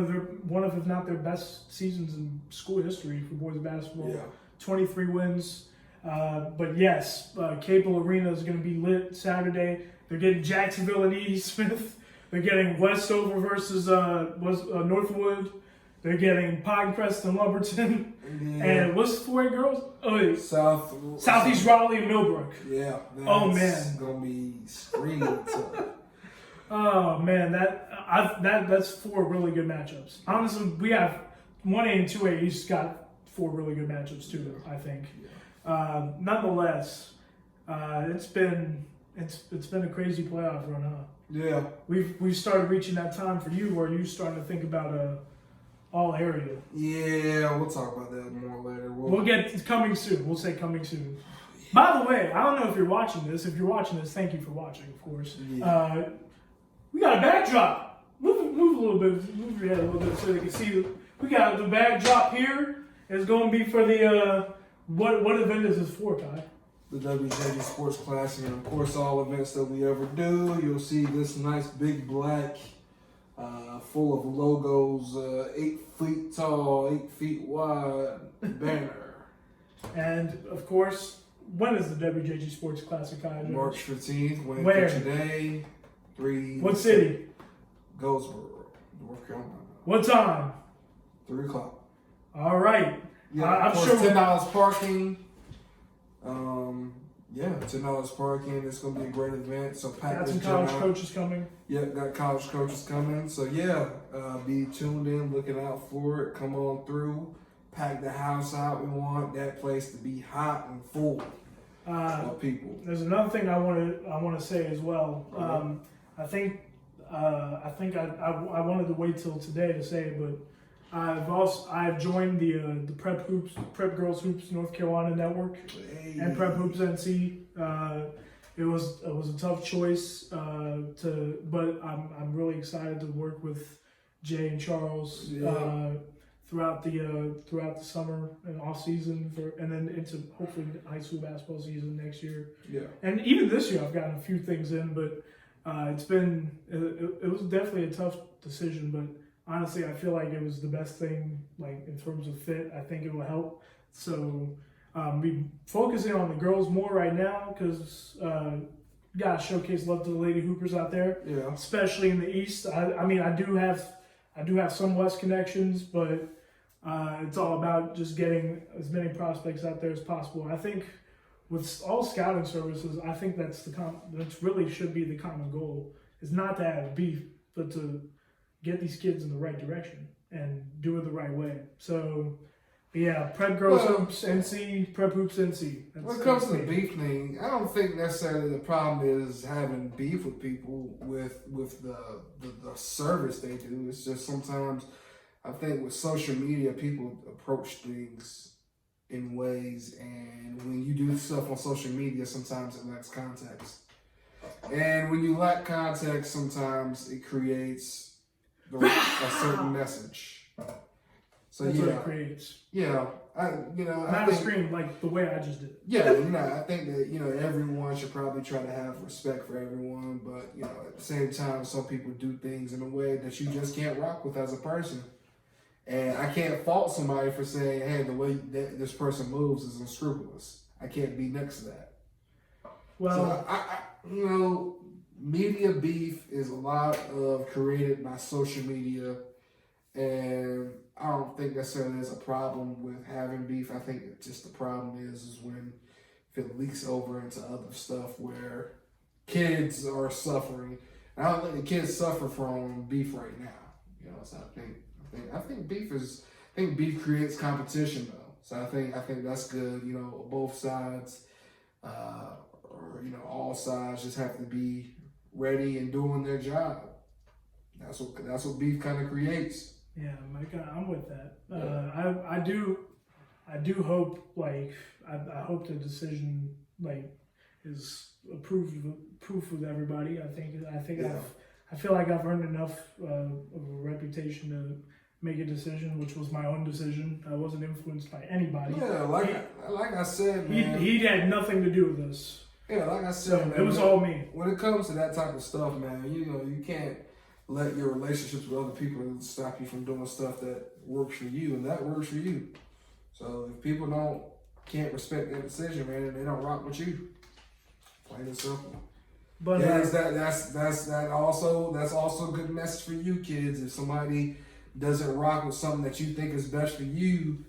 of if not their best seasons in school history for boys basketball. Yeah. 23 wins. But yes, Cable Arena is going to be lit Saturday. They're getting Jacksonville and E. Smith. They're getting Westover versus Northwood. They're getting Pinecrest and Lumberton. Yeah. And what's the 4A girls? Oh, wait. Southeast Raleigh and Millbrook. Yeah. Oh, man. It's going to be screaming. Oh, man. That's 4 really good matchups. Honestly, we have 1A and 2A East got 4 really good matchups, too, I think. Yeah. Nonetheless, it's been a crazy playoff run, huh? Yeah. We've started reaching that time for you where you're starting to think about all area. Yeah, we'll talk about that more later. We'll get coming soon. We'll say coming soon. By the way, I don't know if you're watching this. If you're watching this, thank you for watching, of course. Yeah. We got a backdrop. Move a little bit. Move your head a little bit so they can see. We got the backdrop here. It's going to be for the what event is this for, Ty? The WJG Sports Classic, and of course, all events that we ever do. You'll see this nice big black. Full of logos, 8 feet tall, 8 feet wide banner. And of course, when is the WJG Sports Classic, Kai? March 15th, Where? Today, 3. What city? Goldsboro, North Carolina. What time? 3 o'clock. All right. Yeah, I'm of course, sure. $10 parking. Yeah, $10 parking. It's gonna be a great event. So Got some college coaches coming. Yeah, got college coaches coming. So yeah, be tuned in, looking out for it. Come on through, pack the house out. We want that place to be hot and full of people. There's another thing I want to say as well. I think I wanted to wait till today to say it, but I've joined the Prep Girls Hoops North Carolina network and Prep Hoops NC. It was a tough choice but I'm really excited to work with Jay and Charles throughout the summer and off season and then into hopefully high school basketball season next year. Yeah. And even this year I've gotten a few things in, but it was definitely a tough decision, but honestly, I feel like it was the best thing, like in terms of fit. I think it will help. So, be focusing on the girls more right now because gotta showcase love to the Lady Hoopers out there. Yeah. Especially in the East. I mean, I do have some West connections, but it's all about just getting as many prospects out there as possible. I think with all scouting services, I think that's really should be the common goal. Is not to have beef, but to get these kids in the right direction and do it the right way. So, yeah, Prep Girls Hoops NC, Prep Hoops NC. When it comes to the beef thing, I don't think necessarily the problem is having beef with people with the service they do. It's just sometimes I think with social media, people approach things in ways, and when you do stuff on social media, sometimes it lacks context. And when you lack context, sometimes it creates a certain message. So that's what it creates. Yeah, Not a scream like the way I just did. Yeah, I think that everyone should probably try to have respect for everyone, but at the same time, some people do things in a way that you just can't rock with as a person. And I can't fault somebody for saying, "Hey, the way that this person moves is unscrupulous." I can't be next to that. Well, so media beef is a lot of created by social media, and I don't think necessarily there's a problem with having beef. I think just the problem is when if it leaks over into other stuff where kids are suffering. And I don't think the kids suffer from beef right now. So I think beef creates competition though. So I think that's good. You know, both sides, or you know, all sides just have to be ready and doing their job. That's what beef kind of creates. Yeah, I'm with that. I do hope I hope the decision is proof with everybody. I feel like I've earned enough of a reputation to make a decision, which was my own decision. I wasn't influenced by anybody. Yeah, like I said, man. He had nothing to do with this. Yeah, like I said, man, it was all me. When it comes to that type of stuff, man, you know, you can't let your relationships with other people stop you from doing stuff that works for you, and that works for you. So if people can't respect that decision, man, they don't rock with you. Plain and simple. But that's also a good message for you kids. If somebody doesn't rock with something that you think is best for you,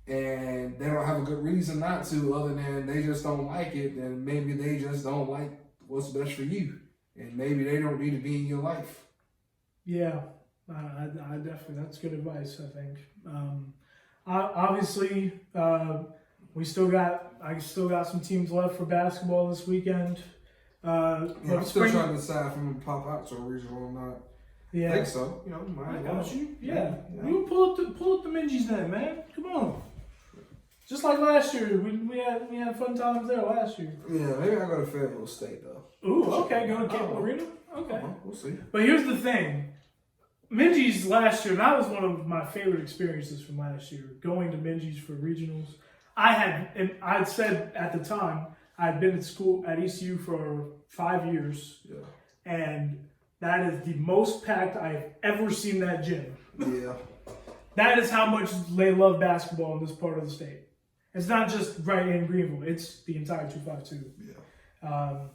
and they don't have a good reason not to, other than they just don't like it, then maybe they just don't like what's best for you, and maybe they don't need to be in your life. Yeah, I definitely, that's good advice, I think. Obviously, I still got some teams left for basketball this weekend. I'm still trying to decide if I'm gonna pop out to a regional or not. Yeah, I think so. You know, I got you. Yeah. You pull up the Minjies then, man. Come on. Just like last year, we had fun times there last year. Yeah, maybe I go to Fayetteville State though. Ooh, okay, go to Campbell Arena. Okay, we'll see. But here's the thing. Minji's last year, that was one of my favorite experiences from last year, going to Minji's for regionals. I'd said at the time, I'd been at school at ECU for 5 years. Yeah. And that is the most packed I've ever seen that gym. Yeah. That is how much they love basketball in this part of the state. It's not just right in Greenville, it's the entire 252. Yeah.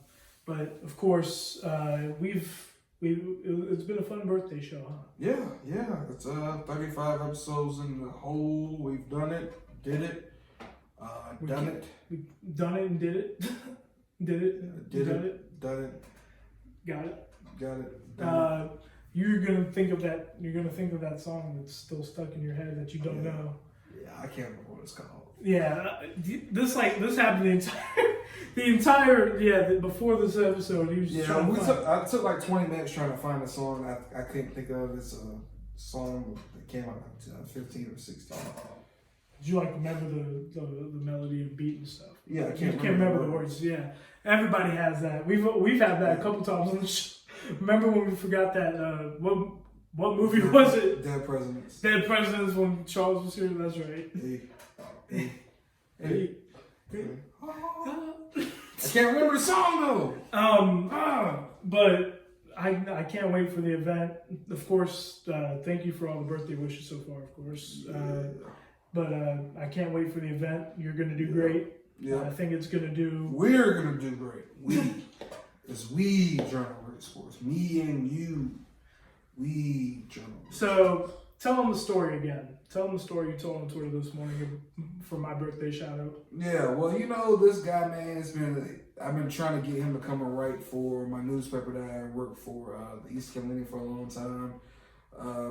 But of course, it's been a fun birthday show, huh? Yeah. It's 35 episodes in the whole. We've done it, did it, done it. We've done it and did it. Did it. Done it. Got it. You're gonna think of that song that's still stuck in your head that you don't know. Yeah, I can't remember what it's called. Yeah, this happened the entire before this episode. He was I took like 20 minutes trying to find a song I couldn't think of. It's a song that came out in 15 or 16. Did you remember the melody and beat and stuff? Yeah, I can't remember the words. Yeah, everybody has that. We've had that a couple times on the show. Remember when we forgot that what movie was it? Dead Presidents. Dead Presidents when Charles was here. That's right. Hey. I can't remember the song though. But I can't wait for the event. Of course, thank you for all the birthday wishes so far. Of course. But I can't wait for the event. You're going to do great. Yeah. I think it's going to do... We're going to do great. We Journal Great Sports. Me and you. We Journal. So, tell them the story again. Tell them the story you told on Twitter this morning for my birthday shout out. Yeah, well, you know, this guy, man, I've been trying to get him to come and write for my newspaper that I worked for, the East Carolina, for a long time.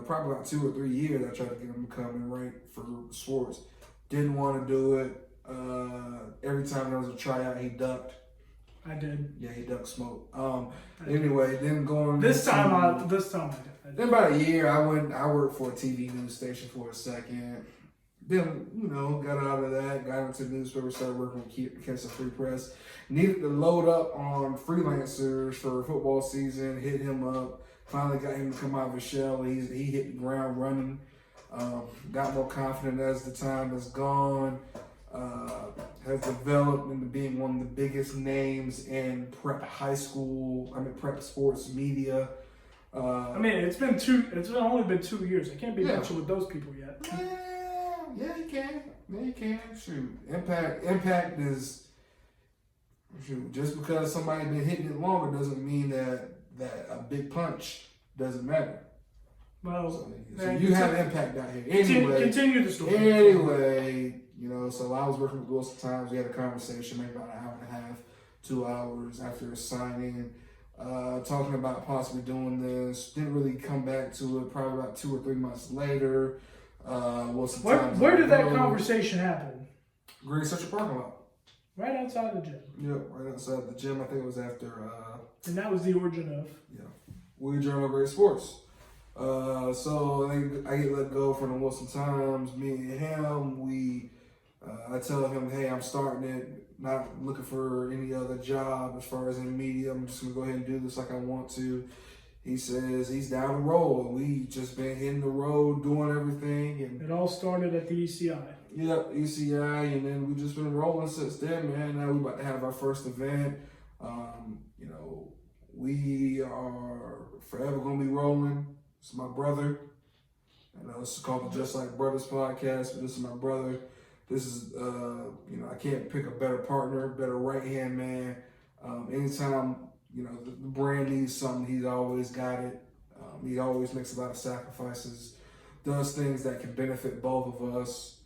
Probably about 2 or 3 years, I tried to get him to come and write for sports. Didn't want to do it. Every time there was a tryout, he ducked. I did. Yeah, he ducked smoke. Anyway, then going. This time I did. Then about a year, I worked for a TV news station for a second. Then, got out of that, got into the newspaper, started working with Kansas Free Press. Needed to load up on freelancers for football season, hit him up. Finally got him to come out of his shell. He hit the ground running. Got more confident as the time has gone. Has developed into being one of the biggest names in prep sports media. It's only been 2 years. I can't be matching with those people yet. Yeah, you can. Yeah, you can. Shoot. Impact is, just because somebody's been hitting it longer doesn't mean that a big punch doesn't matter. Well, so you have impact out here. Anyway, continue the story. Anyway, so I was working with Wilson Times. We had a conversation, maybe about an hour and a half, 2 hours after signing, talking about possibly doing this. Didn't really come back to it. Probably about 2 or 3 months later, Wilson Where Times did that Road. conversation happen? Green Central parking lot. Right outside the gym. Yep, right outside the gym. I think it was after. And that was the origin of. Yeah, we Journal of Great Sports. So I get let go from the Wilson Times. Me and him, I tell him, hey, I'm starting it. Not looking for any other job as far as in media. I'm just gonna go ahead and do this like I want to. He says he's down the road. We just been hitting the road, doing everything, and It all started at the ECI. yep, ECI, and then we just been rolling since then, man. Now we about to have our first event. We are forever gonna be rolling. It's my brother. I know it's called the Just Like Bruddas podcast, but this is my brother. This is, I can't pick a better partner, better right-hand man. Anytime, the brand needs something, he's always got it. He always makes a lot of sacrifices, does things that can benefit both of us.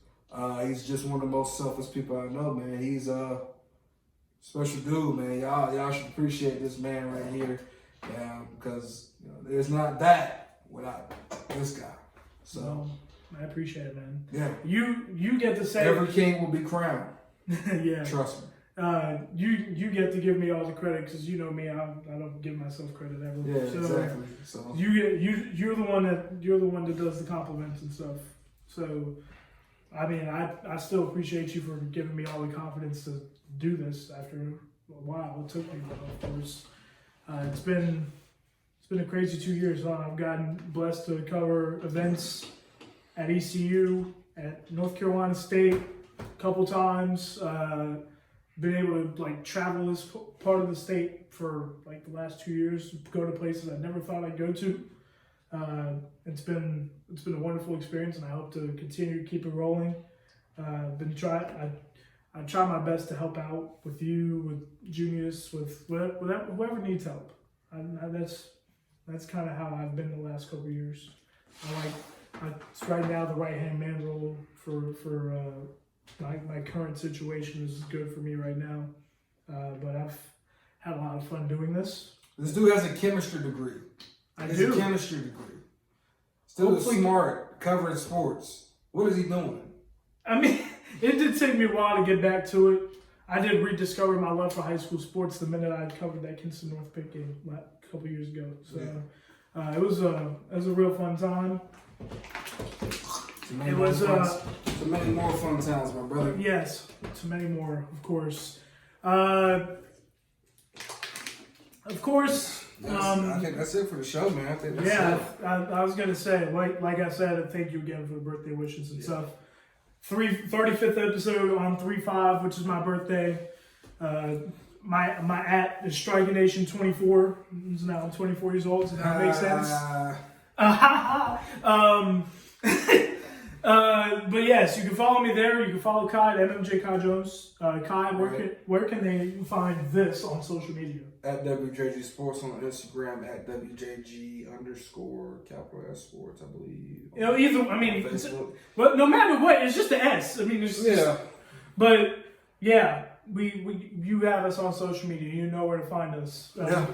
He's just one of the most selfless people I know, man. He's a special dude, man. Y'all should appreciate this man right here, because there's not that without this guy. So. Well, I appreciate it, man. Yeah. You get to say every king will be crowned. Yeah. Trust me. You get to give me all the credit because you know me. I don't give myself credit ever. Yeah, so, exactly. So you're the one that does the compliments and stuff. So, I mean, I still appreciate you for giving me all the confidence to do this after a while. It took me, but of course, it's been a crazy 2 years. I've gotten blessed to cover events at ECU, at North Carolina State a couple times. Been able to travel this part of the state for the last 2 years, go to places I never thought I'd go to. It's been a wonderful experience, and I hope to continue to keep it rolling. I try my best to help out with you, with Junius, with whoever needs help. That's kind of how I've been the last couple of years. It's right now the right-hand man role for my current situation is good for me right now. But I've had a lot of fun doing this. This dude has a chemistry degree. I He has do. a chemistry degree. Still smart, covering sports. What is he doing? I mean, it did take me a while to get back to it. I did rediscover my love for high school sports the minute I covered that Kinston North Pitt game a couple years ago. So it was a real fun time. It was so many more fun times, my brother. Yes, to many more, of course. I think that's it for the show, man. I think that's it. I was gonna say, like I said, thank you again for the birthday wishes and stuff. 35th episode on 3/5, which is my birthday. My @ is Striking Nation 24. Now I'm 24 years old, so that makes sense. But yes, you can follow me there. You can follow Kai at MMJ Kai Jones. Kai, where can they find this on social media? At WJG Sports on Instagram, at WJG_capital S Sports, I believe. But no matter what, it's just the S. I mean, it's just, but yeah, you have us on social media. You know where to find us. I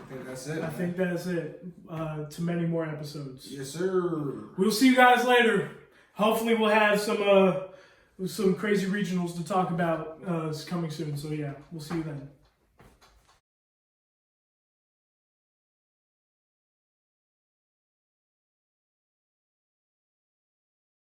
think that's it. I think that's it. To many more episodes. Yes, sir. We'll see you guys later. Hopefully, we'll have some crazy regionals to talk about coming soon. So yeah, we'll see you then.